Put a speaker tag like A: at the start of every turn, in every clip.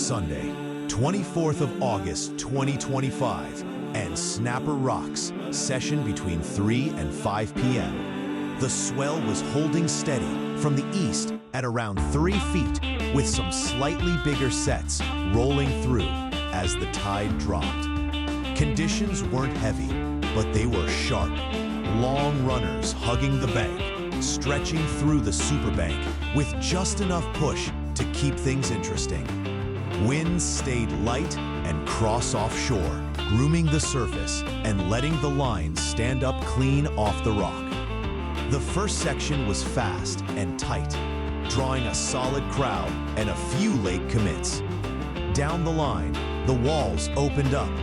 A: Sunday, 24th of August 2025, and Snapper Rocks, session between 3 and 5 p.m. The swell was holding steady from the east at around 3 feet, with some slightly bigger sets rolling through as the tide dropped. Conditions weren't heavy, but they were sharp. Long runners hugging the bank, stretching through the Superbank with just enough push to keep things interesting. Winds stayed light and cross-offshore, grooming the surface and letting the lines stand up clean off the rock. The first section was fast and tight, drawing a solid crowd and a few late commits. Down the line, the walls opened up,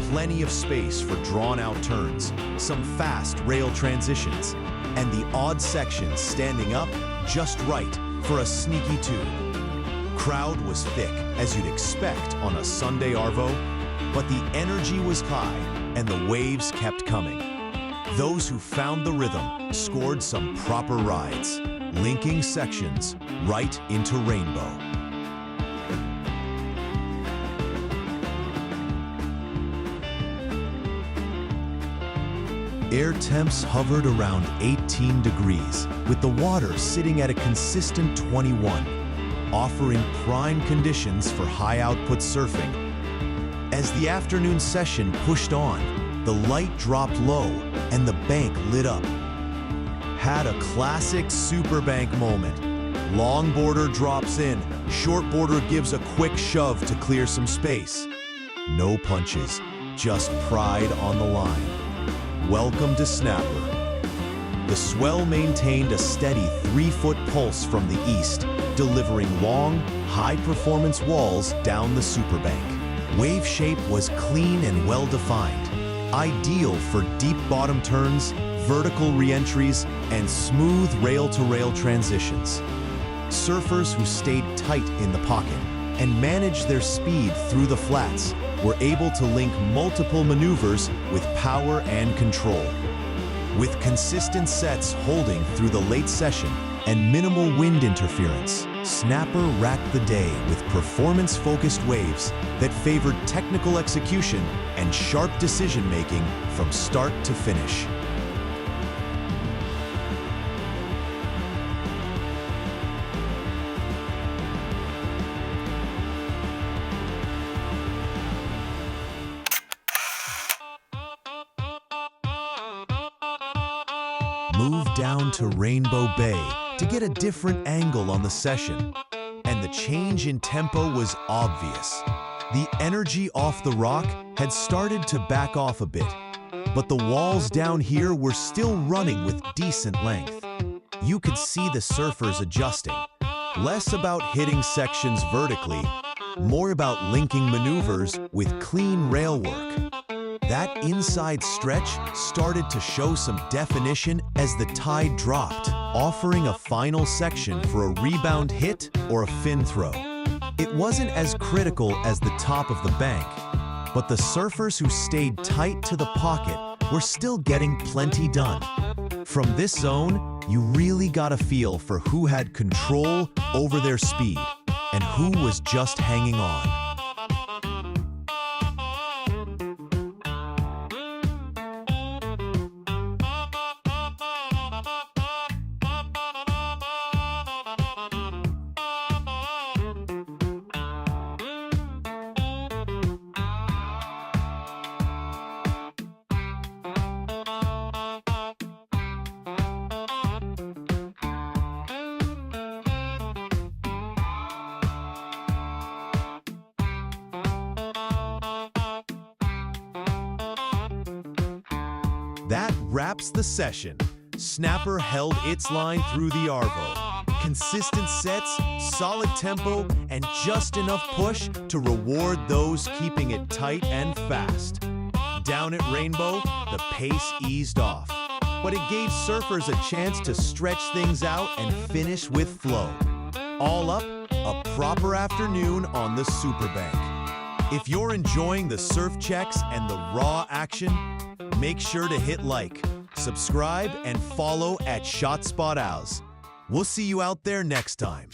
A: plenty of space for drawn-out turns, some fast rail transitions, and the odd sections standing up just right for a sneaky tube. Crowd was thick, as you'd expect on a Sunday Arvo, but the energy was high and the waves kept coming. Those who found the rhythm scored some proper rides, linking sections right into Rainbow. Air temps hovered around 18 degrees, with the water sitting at a consistent 21, offering prime conditions for high-output surfing. As the afternoon session pushed on, the light dropped low and the bank lit up. Had a classic Superbank moment. Longboarder drops in, shortboarder gives a quick shove to clear some space. No punches, just pride on the line. Welcome to Snapper. The swell maintained a steady 3-foot pulse from the east, delivering long, high-performance walls down the Superbank. Wave shape was clean and well-defined, ideal for deep bottom turns, vertical re-entries, and smooth rail-to-rail transitions. Surfers who stayed tight in the pocket and managed their speed through the flats were able to link multiple maneuvers with power and control. With consistent sets holding through the late session and minimal wind interference, Snapper racked the day with performance-focused waves that favored technical execution and sharp decision-making from start to finish. Moved down to Rainbow Bay to get a different angle on the session, and the change in tempo was obvious. The energy off the rock had started to back off a bit, but the walls down here were still running with decent length. You could see the surfers adjusting, less about hitting sections vertically, more about linking maneuvers with clean rail work. That inside stretch started to show some definition as the tide dropped, offering a final section for a rebound hit or a fin throw. It wasn't as critical as the top of the bank, but the surfers who stayed tight to the pocket were still getting plenty done. From this zone, you really got a feel for who had control over their speed and who was just hanging on. That wraps the session. Snapper held its line through the Arvo. Consistent sets, solid tempo, and just enough push to reward those keeping it tight and fast. Down at Rainbow, the pace eased off, but it gave surfers a chance to stretch things out and finish with flow. All up, a proper afternoon on the Superbank. If you're enjoying the surf checks and the raw action, make sure to hit like, subscribe, and follow at ShotSpotOws. We'll see you out there next time.